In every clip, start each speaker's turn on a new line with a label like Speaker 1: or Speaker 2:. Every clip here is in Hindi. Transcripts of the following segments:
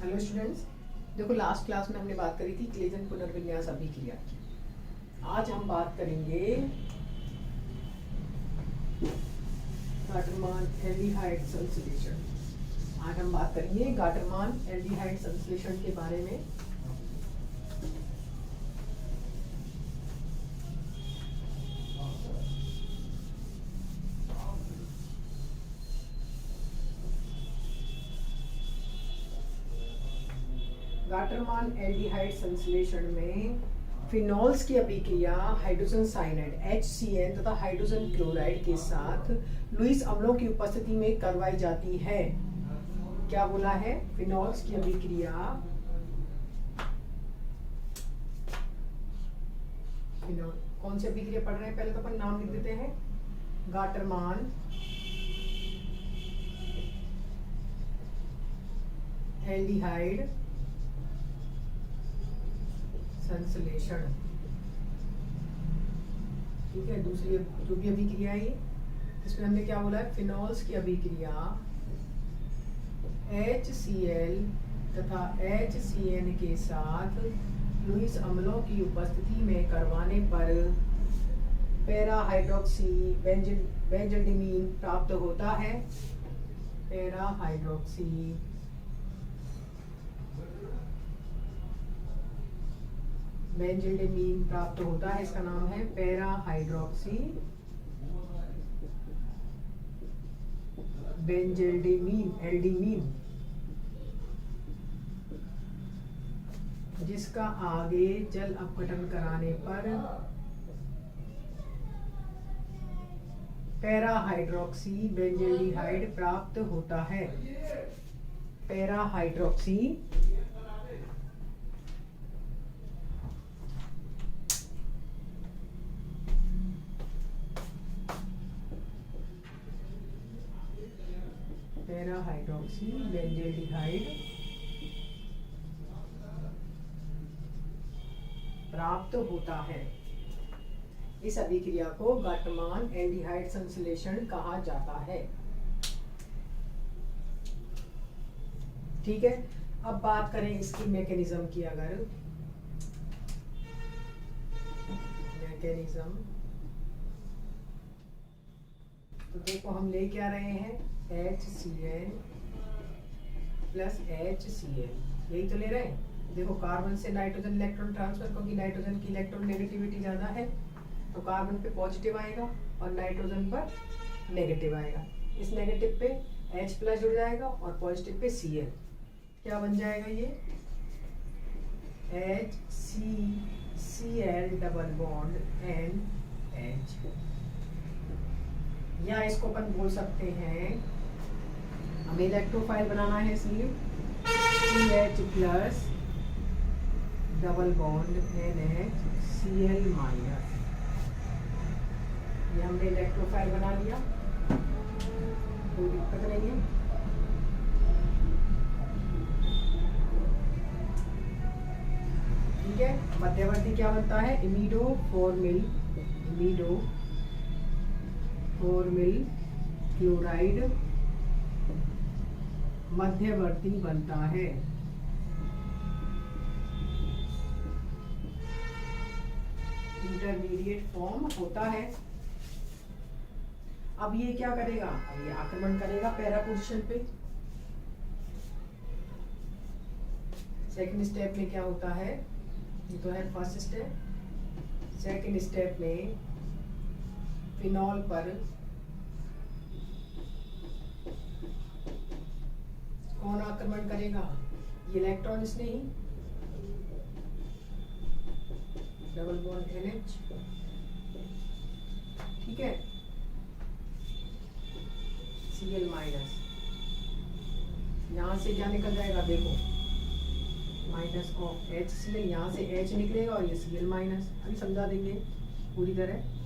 Speaker 1: हेलो स्टूडेंट्स, देखो लास्ट क्लास में हमने बात करी थी क्लेजन पुनर्विन्यास अभिक्रिया की। आज हम बात करेंगे गाटरमान एल्डिहाइड संश्लेषण। आज हम बात करेंगे गाटरमान एल्डिहाइड संश्लेषण के बारे में। गाटरमान एल्डिहाइड संश्लेषण में फिनॉल्स की अभिक्रिया हाइड्रोजन साइनाइड HCN तथा हाइड्रोजन क्लोराइड के साथ लुईस अम्लों की उपस्थिति में करवाई जाती है। क्या बोला है? फिनॉल्स की अभिक्रिया फिनॉल कौन सी अभिक्रिया पढ़ रहे हैं? पहले तो अपन नाम लिख देते हैं। गाटरमान एल्डिहाइड संश्लेषण। ठीक है, दूसरी जो भी अभिक्रिया है इसमें हमने क्या बोला है? फिनॉल्स की अभिक्रिया HCl तथा HCN के साथ लुईस अम्लों की उपस्थिति में करवाने पर पैरा हाइड्रोक्सी बेंजोडिमीन प्राप्त होता है। पैरा हाइड्रोक्सी बेंजोडिमीन प्राप्त होता है। इसका नाम है पैरा हाइड्रोक्सी बेंजोडिमीन एल्डिमीन, जिसका आगे जल अपघटन कराने पर पैरा हाइड्रोक्सी बेंजोल्डिहाइड प्राप्त होता है। पैरा हाइड्रोक्सी हाइड्रोक्सी बेंजोल्डिहाइड प्राप्त होता है। इस अभिक्रिया को गाटरमान एल्डिहाइड संश्लेषण कहा जाता है। ठीक है, अब बात करें इसकी मैकेनिज्म की। अगर मैकेनिज्म तो देखो हम ले क्या रहे हैं? HCN प्लस HCl, यही तो ले रहे हैं। देखो कार्बन से नाइट्रोजन इलेक्ट्रॉन ट्रांसफर, क्योंकि नाइट्रोजन की इलेक्ट्रॉन नेगेटिविटी ज्यादा है तो कार्बन पे पॉजिटिव आएगा और नाइट्रोजन पर नेगेटिव आएगा। इस नेगेटिव पे H प्लस जुड़ जाएगा और पॉजिटिव पे Cl। क्या बन जाएगा ये? HCCl double bond NH। या इसको अपन बोल सकते हैं, हमें इलेक्ट्रोफाइल बनाना है इसलिए CH plus double bond NH Cl minus. ये हमने इलेक्ट्रोफाइल बना लिया, कोई दिक्कत नहीं है। ठीक है, मध्यवर्ती क्या बनता है? इमिडो फॉर्मिल क्लोराइड मध्यवर्ती बनता है। इंटरमीडिएट फॉर्म होता है। अब ये क्या करेगा? अब ये आक्रमण करेगा पैरा पोजीशन पे। सेकंड स्टेप में क्या होता है? ये तो है फर्स्ट स्टेप। सेकंड स्टेप में फिनॉल पर कौन आक्रमण करेगा? ये इलेक्ट्रॉन इसने ही, डबल बॉन्ड NH। ठीक है, Cl माइनस, यहां से क्या निकल जाएगा? देखो माइनस ऑफ HCl, यहां से H निकलेगा और ये Cl माइनस। अभी समझा देंगे पूरी तरह।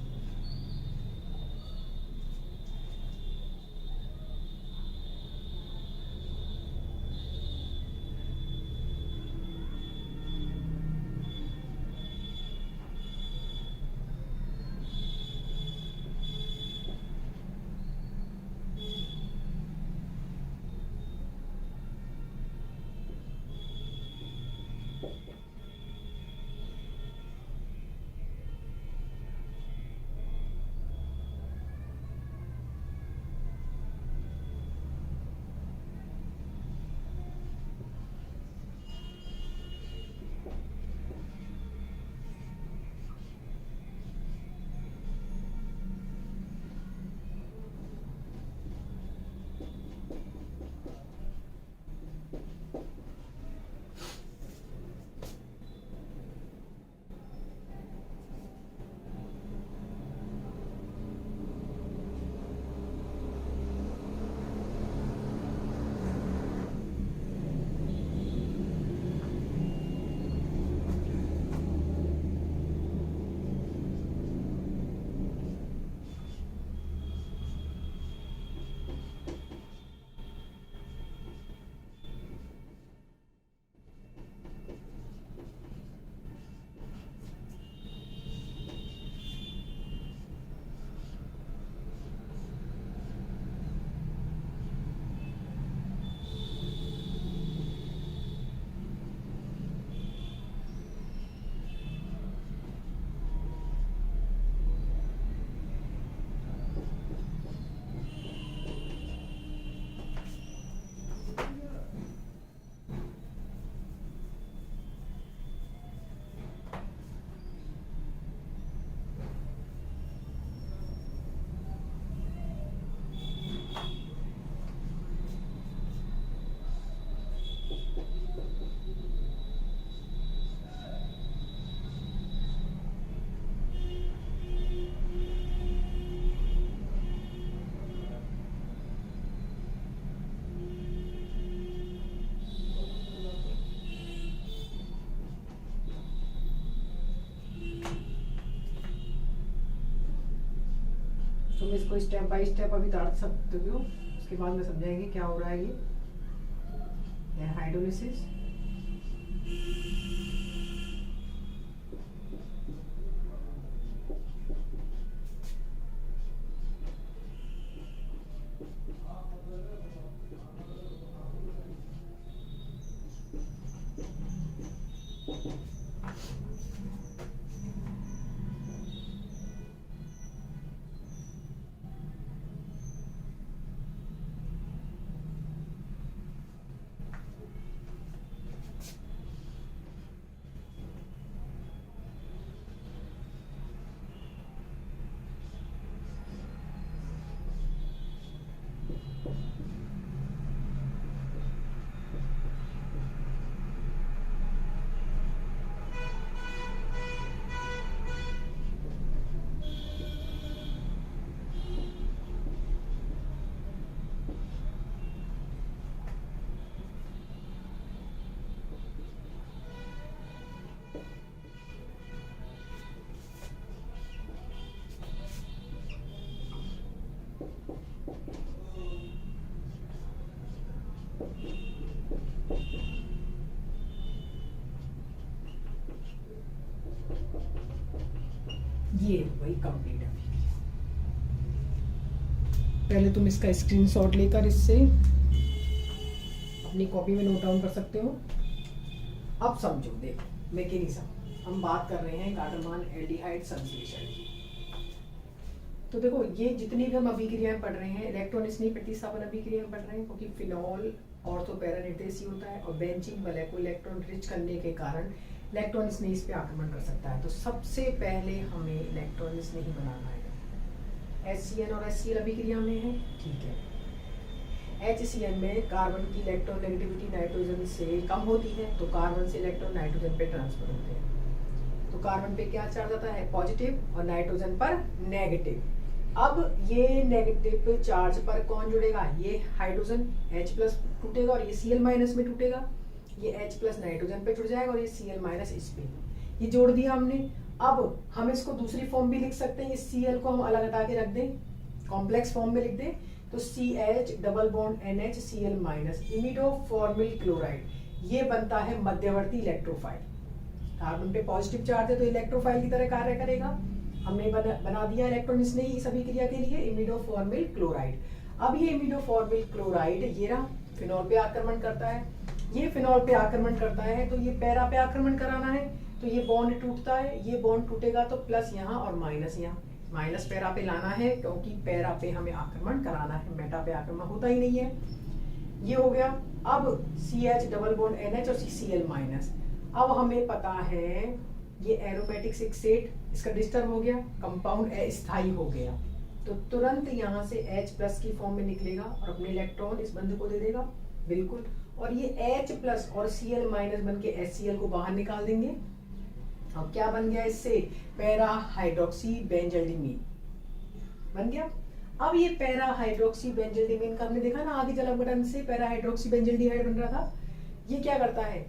Speaker 1: तुम इसको स्टेप बाय स्टेप अभी काट सकते हो, उसके बाद में समझाएंगे क्या हो रहा है ये हाइड्रोलिसिस। ये वही कंप्लीट है। पहले तुम इसका स्क्रीनशॉट लेकर इससे अपनी कॉपी में नोट डाउन कर सकते हो। अब समझो, देखो मैकेनिज्म हम बात कर रहे हैं कार्बन एल्डिहाइड संश्लेषण की। तो देखो ये जितनी भी हम अभिक्रियाएं पढ़ रहे हैं, इलेक्ट्रॉन स्नेह प्रतिस्थापन अभिक्रियाएं पढ़ रहे हैं, क्योंकि फिनॉल ऑर्थो पैरा निर्देशीय होता है और बेंजीन वलय को इलेक्ट्रॉन रिच करने के कारण इलेक्ट्रॉन स्नेह इस पे आक्रमण कर सकता है। तो सबसे पहले हमें इलेक्ट्रॉन स्नेही बनाना है। HCN और HCl अभिक्रिया में है, ठीक है। HCN में कार्बन की इलेक्ट्रॉन नेगेटिविटी नाइट्रोजन से कम होती है, तो कार्बन से इलेक्ट्रॉन नाइट्रोजन पे ट्रांसफर होते हैं। तो कार्बन पे क्या चार्ज आता है, पॉजिटिव, और नाइट्रोजन पर नेगेटिव। अब ये नेगेटिव चार्ज पर कौन जुड़ेगा, ये हाइड्रोजन H+ टूटेगा और ये Cl- में टूटेगा। ये H+ नाइट्रोजन पे जुड़ जाएगा और ये Cl- इस पे, ये जोड़ दिया हमने। अब हम इसको दूसरी फॉर्म भी लिख सकते हैं, ये Cl को हम अलग हटा के रख दें, कॉम्प्लेक्स फॉर्म में लिख दें, तो CH double bond NH Cl- imidoformyl chloride, ये बनता है मध्यवर्ती इलेक्ट्रोफाइल। कार्बन पे पॉजिटिव चार्ज है तो इलेक्ट्रोफाइल की तरह कार्य करेगा। हमने बना दिया इलेक्ट्रॉन स्नेही इस अभिक्रिया के लिए इमिडोफॉर्मिल क्लोराइड। अब ये इमिडोफॉर्मिल क्लोराइड ये रहा, फिनॉल पे आक्रमण करता है। ये फिनॉल पे आक्रमण करता है तो ये पैरा पे आक्रमण कराना है, तो ये बॉन्ड टूटता है, ये बॉन्ड टूटेगा तो प्लस यहाँ और माइनस यहाँ, माइनस पैरा पे लाना है, क्योंकि पैरा पे हमें आक्रमण कराना है, मेटा पे आक्रमण होता ही नहीं है। ये हो गया। अब CH डबल बॉन्ड NH और Cl-। अब हमें पता है ये एरोमेटिक 6 इसका डिस्टर्ब हो गया, कंपाउंड अस्थायी हो गया, तो तुरंत यहाँ से H+ की फॉर्म में निकलेगा और अपने इलेक्ट्रॉन इस बंध को दे देगा, बिल्कुल। और ये H+ और Cl- बन के HCl को बाहर निकाल देंगे। अब क्या बन गया इससे, पैरा हाइड्रोक्सी बेंजल्डिमीन बन गया। अब ये पैरा हाइड्रोक्सी बेंजल्डिमीन का हमने देखा ना आगे जल अपघटन से पैरा हाइड्रोक्सी बेंजल्डिहाइड बन रहा था। ये क्या करता है,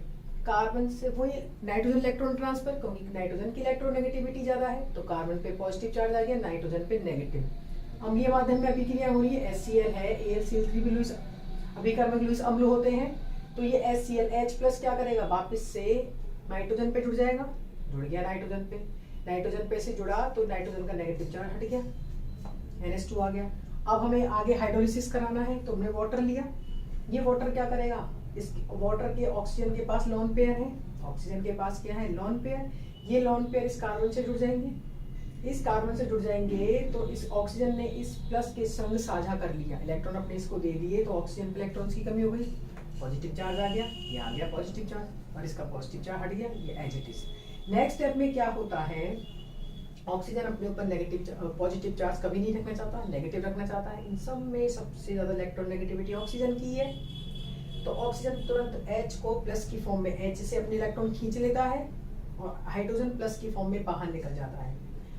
Speaker 1: कार्बन से वो ये नाइट्रोजन इलेक्ट्रॉन ट्रांसफर, क्योंकि नाइट्रोजन की इलेक्ट्रोनेगेटिविटी ज्यादा है तो कार्बन पे पॉजिटिव चार्ज आ गया, नाइट्रोजन पे नेगेटिव। अम्लीय माध्यम में अभिक्रिया हो रही है, HCl है, AlCl3 भी लुईस अभिकर्मक लुईस अम्ल होते हैं, तो ये HCl H+ क्या करेगा, वापस से नाइट्रोजन पे जुड़ जाएगा, जुड़ गया नाइट्रोजन पे, नाइट्रोजन पे से जुड़ा तो नाइट्रोजन का नेगेटिव चार्ज हट गया, NH2 आ गया। अब हमें आगे हाइड्रोलिसिस कराना है, तो हमने वाटर लिया, ये वाटर क्या करेगा, इस वाटर के ऑक्सीजन के पास लोन पेयर है, ऑक्सीजन के पास क्या है, लोन पेयर। ये लोन पेयर इस कार्बन से जुड़ जाएंगे, इस कार्बन से जुड़ जाएंगे तो इस ऑक्सीजन ने इस प्लस के संग साझा कर लिया, इलेक्ट्रॉन अपने इसको दे दिए, तो ऑक्सीजन पे इलेक्ट्रॉन्स की कमी हो गई, पॉजिटिव चार्ज आ गया, ये आ गया पॉजिटिव चार्ज और इसका पॉजिटिव चार्ज हट गया, ये as it is. Next step में क्या होता है, ऑक्सीजन अपने ऊपर नेगेटिव पॉजिटिव चार्ज कभी नहीं रखना चाहता, नेगेटिव रखना चाहता है। इन सब में सबसे ज्यादा इलेक्ट्रॉन नेगेटिविटी ऑक्सीजन की है, तो ऑक्सीजन तुरंत H को प्लस की फॉर्म में H से अपने इलेक्ट्रॉन खींच लेता है और हाइड्रोजन प्लस की फॉर्म में बाहर निकल जाता है,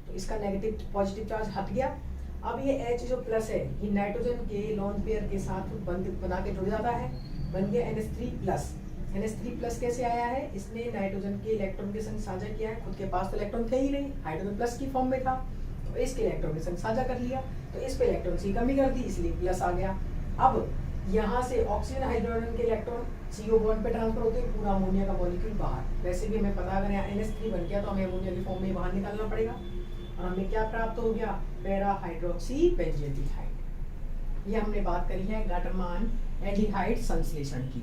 Speaker 1: तो इसका नेगेटिव पॉजिटिव चार्ज हट गया। अब ये H जो प्लस है ये नाइट्रोजन के लोन पेयर के साथ बंध बना के जुड़ जाता है, बन गया NH3+। NH3+ कैसे आया है, इसने नाइट्रोजन के इलेक्ट्रॉन के संग साझा किया है, खुद के पास तो इलेक्ट्रॉन थे ही नहीं, हाइड्रोजन प्लस की फॉर्म में था, तो इसके इलेक्ट्रॉन के संग साझा कर लिया, तो इस पे इलेक्ट्रॉन की कमी कर दी, इसलिए प्लस आ गया। अब यहाँ से ऑक्सीजन हाइड्रोजन के इलेक्ट्रॉन CO बॉन्ड पे ट्रांसफर होते हैं, पूरा अमोनिया का मॉलिक्यूल बाहर। वैसे भी हमें पता है अगर यहाँ NH3 बन गया तो हमें अमोनिया के फॉर्म में बाहर निकालना पड़ेगा, और हमें क्या प्राप्त हो गया, पैरा हाइड्रोक्सी बेंजील्डिहाइड। ये हमने बात करी है गाटरमान एल्डिहाइड संश्लेषण की।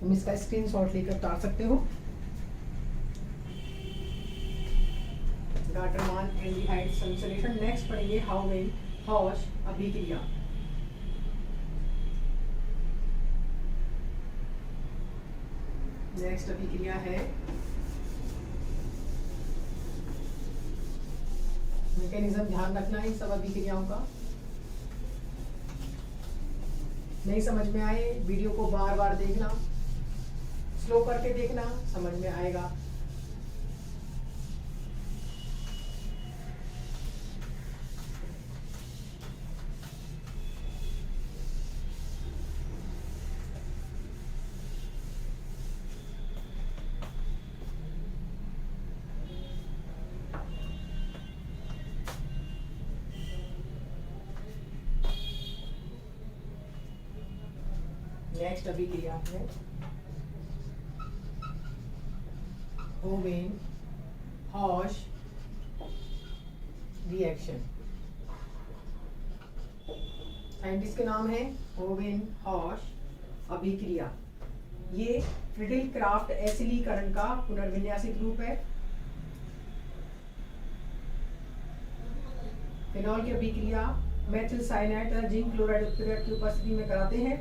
Speaker 1: तुम इसका स्क्रीनशॉट लेकर उतार सकते हो। गाटरमान एल्डिहाइड संश्लेषण। नेक्स्ट पढ़ेंगे हाउवेन हॉश अभिक्रिया। नेक्स्ट अभिक्रिया है मैकेनिज्म, ध्यान रखना है सब अभिक्रियाओं का। नहीं समझ में आए वीडियो को बार बार देखना, स्लो करके देखना, समझ में आएगा। नेक्स्ट अभिक्रिया है ओवेन हॉश रिएक्शन। साइंटिस्ट के नाम है ओवेन हॉश अभिक्रिया। ये फ्रिडिल क्राफ्ट एसिलीकरण का पुनर्विन्यासित रूप है। फिनॉल की अभिक्रिया मेथिल साइनाइड तथा जिंक क्लोराइड उत्प्रेरक की उपस्थिति में कराते हैं।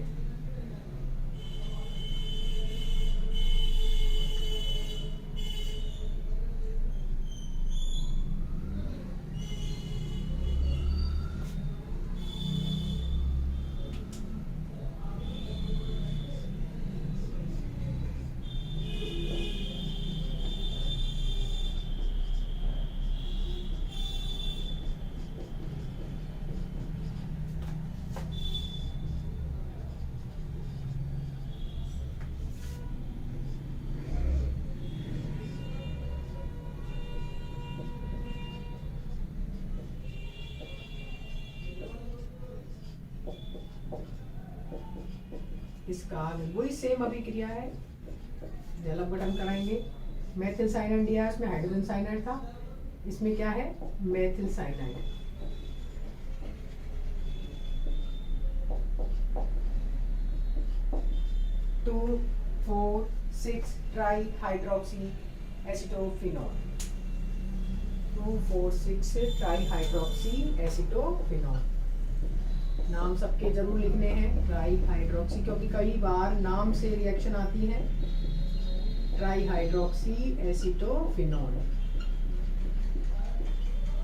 Speaker 1: इसका वही सेम अभिक्रिया है, जलक गठन कराएंगे। मेथिल साइनाइड दिया है, इसमें हाइड्रोजन साइनाइड था, इसमें क्या है, methyl cyanide. Two 4 6 tri hydroxy acetophenol. 2 4 6 tri hydroxy acetophenol. नाम सबके जरूर लिखने हैं, ट्राई हाइड्रोक्सी, क्योंकि कई बार नाम से रिएक्शन आती है। Tri hydroxy acetophenol.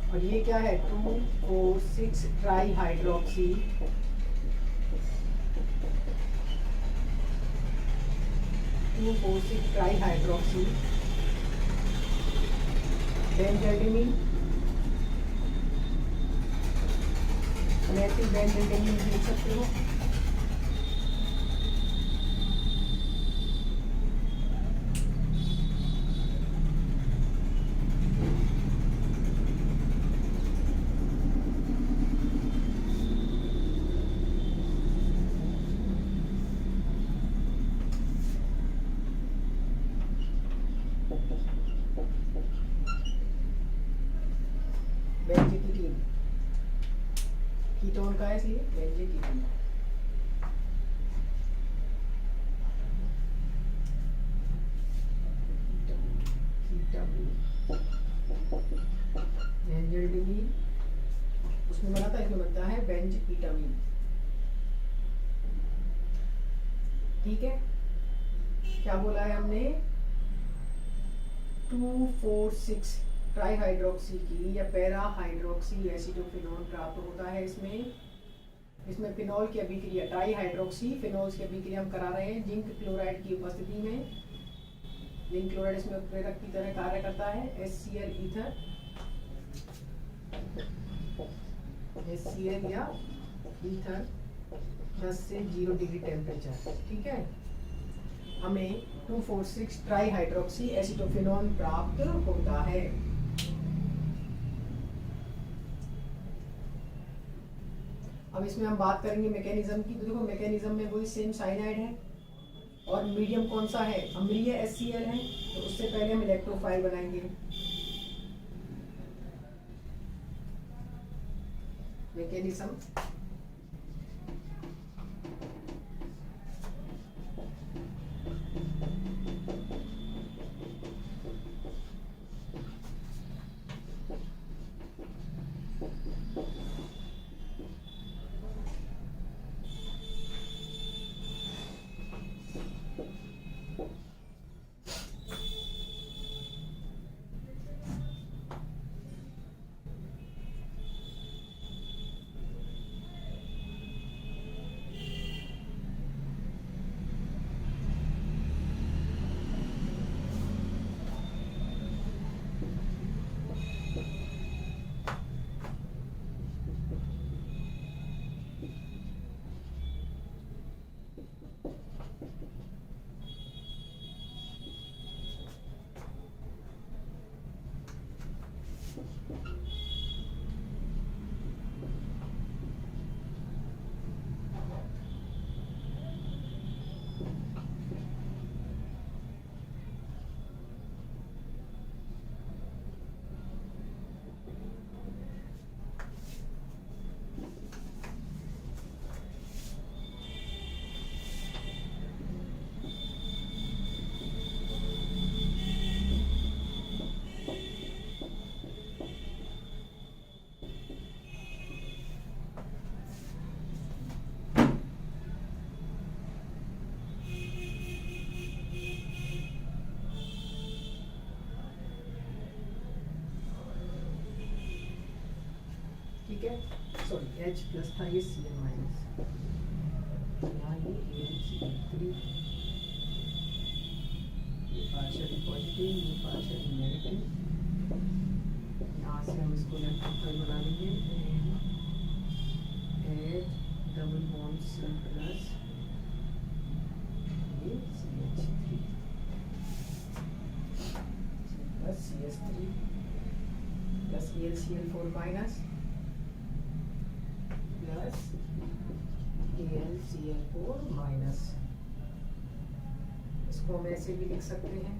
Speaker 1: और ये क्या है, 2 4 6 tri hydroxy 2 4 6 tri hydroxy benzoidine. Methyl benzoidine लिख सकते हो। बेंजीकीटीन कीटोन का है, इसलिए बेंजीकीटीन। बेंजीडीन उसमें बना था, इसमें बनता है बेंजीकीटामीन। ठीक है, क्या बोला है हमने, 2 4 6 ट्राई हाइड्रोक्सी की या पैरा हाइड्रोक्सी एसिटोफिनॉल प्राप्त होता है। इसमें फिनॉल की अभिक्रिया, ट्राई हाइड्रोक्सी फिनॉल्स की अभिक्रिया हम करा रहे हैं जिंक क्लोराइड की उपस्थिति में। जिंक क्लोराइड इसमें उत्प्रेरक की तरह कार्य करता है। HCl ईथर, HCl या ईथर 10 से 0 डिग्री टेम्परेचर। ठीक है, हमें 2 4 6 ट्राई हाइड्रोक्सी एसिटोफिनॉल प्राप्त होता है। अब इसमें हम बात करेंगे मैकेनिज्म की। तो देखो मैकेनिज्म में वही सेम साइनाइड है और मीडियम कौन सा है, अम्लीय HCl है। तो उससे पहले हम इलेक्ट्रोफाइल बनाएंगे। मैकेनिज्म ठीक है, सॉरी H प्लस था, ये Cl माइनस, यहाँ ये AlCl3, ये पार्शियली पॉजिटिव, ये पार्शियली नेगेटिव। यहाँ से हम इसको इलेक्ट्रोफाइल बना लेंगे। H double bond C plus ये CH3 plus CH3 plus AlCl4 minus plus AlCl4 minus. इसको हम ऐसे भी लिख सकते हैं,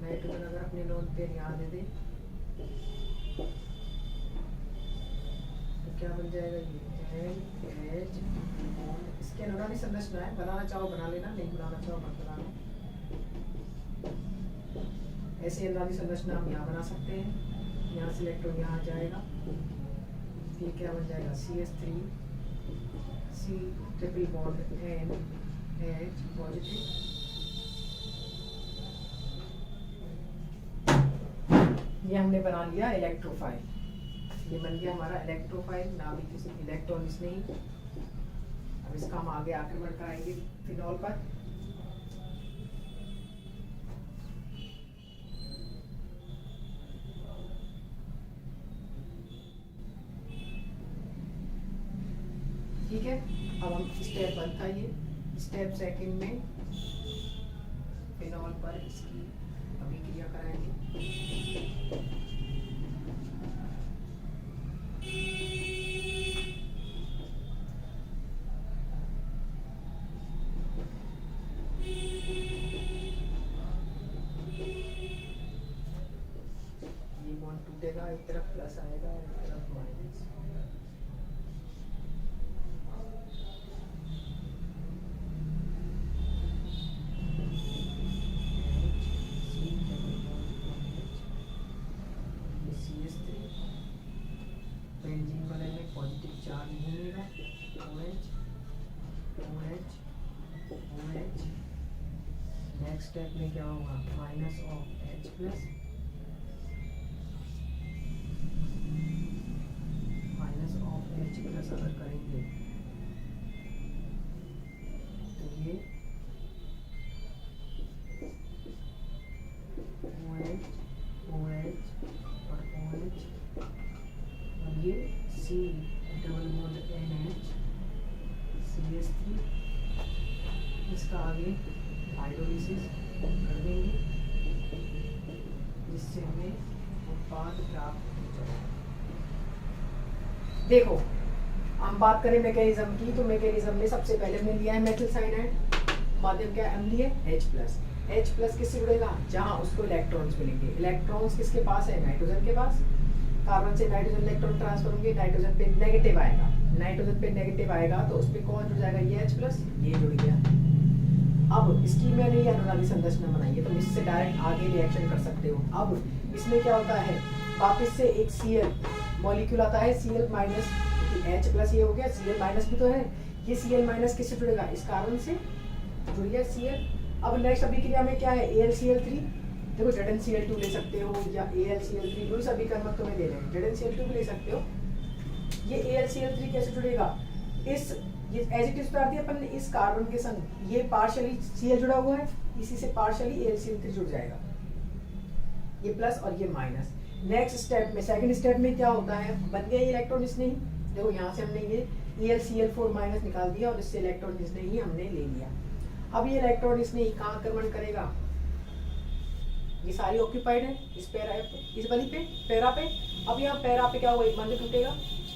Speaker 1: नाइट्रोजन अगर अपने नोन पेयर यहाँ दे दें तो क्या बन जाएगा, ये NH। इसके अनुरानी संरचना है, बनाना चाहो बना लेना, नहीं बनाना चाहो मत बनाना। ऐसे अनुरानी संरचना हम यहाँ बना सकते हैं। यहाँ से इलेक्ट्रॉन यहाँ जाएगा, ये क्या बन जाएगा, CH3 C triple bond NH positive. ये हमने बना लिया इलेक्ट्रोफाइल। ये बन गया हमारा इलेक्ट्रोफाइल, ना भी किसी इलेक्ट्रॉन इसने ही। अब इसका हम आगे आक्रमण कराएंगे फिनॉल पर। ठीक है, अब हम स्टेप 1 था ये, स्टेप 2 में फिनॉल पर इसकी अभिक्रिया कराएंगे। ये बॉन्ड टूटेगा, एक तरफ प्लस आएगा और एक तरफ माइनस। बेंजीन वाले में पॉजिटिव चार्ज मिलेगा, OH OH OH। Next step में क्या होगा, minus of H plus, minus of H plus अगर करेंगे तो ये OH OH और OH, अब ये C double bond NH CH3, इसका आगे हाइड्रोलिसिस कर देंगे जिससे हमें उत्पाद प्राप्त हो जाए। देखो हम बात करें मैकेनिज्म की, तो मैकेनिज्म में सबसे पहले हमने लिया है मेथिल साइनाइड, माध्यम क्या हम लिए H प्लस किससे जुड़ेगा, जहाँ उसको इलेक्ट्रॉन्स मिलेंगे। इलेक्ट्रॉन्स किसके पास है, नाइट्रोजन के पास। कार्बन से नाइट्रोजन इलेक्ट्रॉन ट्रांसफर होंगे, नाइट्रोजन पे नेगेटिव आएगा, नाइट्रोजन पे नेगेटिव आएगा तो उस पे कौन जुड़ जाएगा, ये H प्लस, ये जुड़ गया। अब इसकी मैंने ये अनुनादी संरचना बनाई है, तुम इससे डायरेक्ट आगे रिएक्शन कर सकते हो। अब इसमें क्या होता है, वापस से एक Cl मॉलिक्यूल आता है, Cl माइनस, H प्लस ये हो गया, Cl माइनस भी तो है, ये Cl माइनस किससे जुड़ेगा, इस कार्बन से जुड़ गया Cl। अब नेक्स्ट अभिक्रिया में क्या है, AlCl3, देखो ZnCl2 ले सकते हो या AlCl3, वही सभी कर्मक तुम्हें दे रहे हैं, ZnCl2 भी ले सकते हो। ये AlCl3 कैसे जुड़ेगा, इस ये एज इट इज उतार दिया अपन ने इस कार्बन के संग, ये पार्शियली Cl जुड़ा हुआ है, इसी से पार्शियली AlCl3 जुड़ जाएगा, ये प्लस और ये माइनस। नेक्स्ट स्टेप में, सेकंड स्टेप में क्या होता है, बन गया ये इलेक्ट्रॉन इसने ही, देखो यहाँ से हमने ये AlCl4 माइनस निकाल दिया और इससे इलेक्ट्रॉन इसने ही हमने ले लिया। अब ये इलेक्ट्रॉन इसने ही कहाँ आक्रमण करेगा, ये सारी ऑक्यूपाइड है इस पैरा, इस वाली पे, पैरा पे। अब यहाँ पैरा पे क्या हुआ, एक बंद टूटेगा,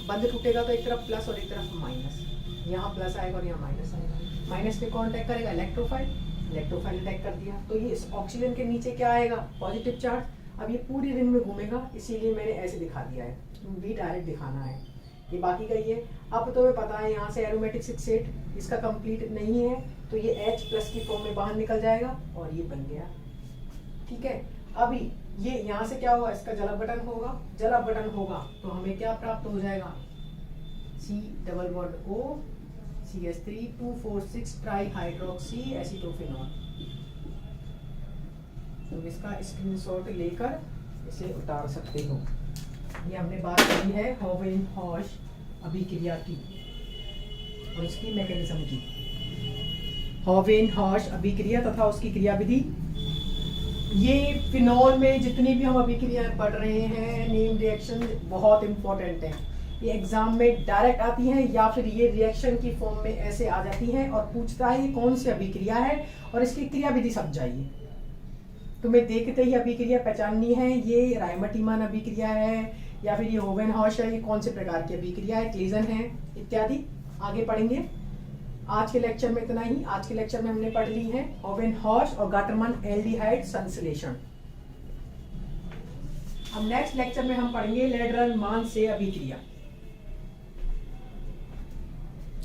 Speaker 1: बंद टूटेगा तो एक तरफ प्लस और एक तरफ माइनस, यहाँ प्लस आएगा और यहाँ माइनस आएगा। माइनस पे कौन अटैक करेगा, इलेक्ट्रोफाइल, इलेक्ट्रोफाइल अटैक कर दिया तो ये इस ऑक्सीजन के नीचे क्या आएगा, पॉजिटिव चार्ज। अब ये पूरी रिंग में घूमेगा, इसीलिए मैंने ऐसे दिखा दिया है, भी डायरेक्ट दिखाना है, ये बाकी का ये। अब तुम्हें पता है यहाँ से एरोमेटिक 6 इसका कंप्लीट नहीं है तो ये H प्लस की फॉर्म में बाहर निकल जाएगा और ये बन गया, ठीक है। अभी ये यहाँ से क्या होगा, इसका जल अपघटन होगा, जल अपघटन होगा तो हमें क्या प्राप्त हो जाएगा, C double bond O CH3 246 tri hydroxy acetophenol. तुम इसका स्क्रीनशॉट लेकर इसे उतार सकते हो। ये हमने बात करी है होवेन-हॉश अभिक्रिया की और उसकी मैकेनिज्म की। होवेन-हॉश अभिक्रिया तथा उसकी क्रियाविधि, ये फिनॉल में जितनी भी हम अभिक्रियाएं पढ़ रहे हैं, नेम रिएक्शन बहुत इंपॉर्टेंट है, ये एग्जाम में डायरेक्ट आती हैं या फिर ये रिएक्शन की फॉर्म में ऐसे आ जाती हैं और पूछता है ये कौन सी अभिक्रिया है और इसकी क्रियाविधि समझाइए। तुम्हें देखते ही अभिक्रिया पहचाननी है, ये रायमटीमान अभिक्रिया है या फिर ये होवेन-हॉश है, ये कौन से प्रकार की अभिक्रिया है, क्लीजन है इत्यादि आगे पढ़ेंगे। आज के लेक्चर में इतना ही। आज के लेक्चर में हमने पढ़ ली है होवेन-हॉश और गाटरमन एल्डिहाइड संश्लेषण। अब नेक्स्ट लेक्चर में हम पढ़ेंगे लेडरमान से अभिक्रिया।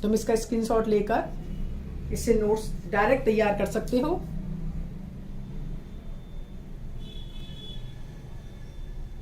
Speaker 1: तुम इसका स्क्रीनशॉट लेकर इससे नोट्स डायरेक्ट तैयार कर सकते हो।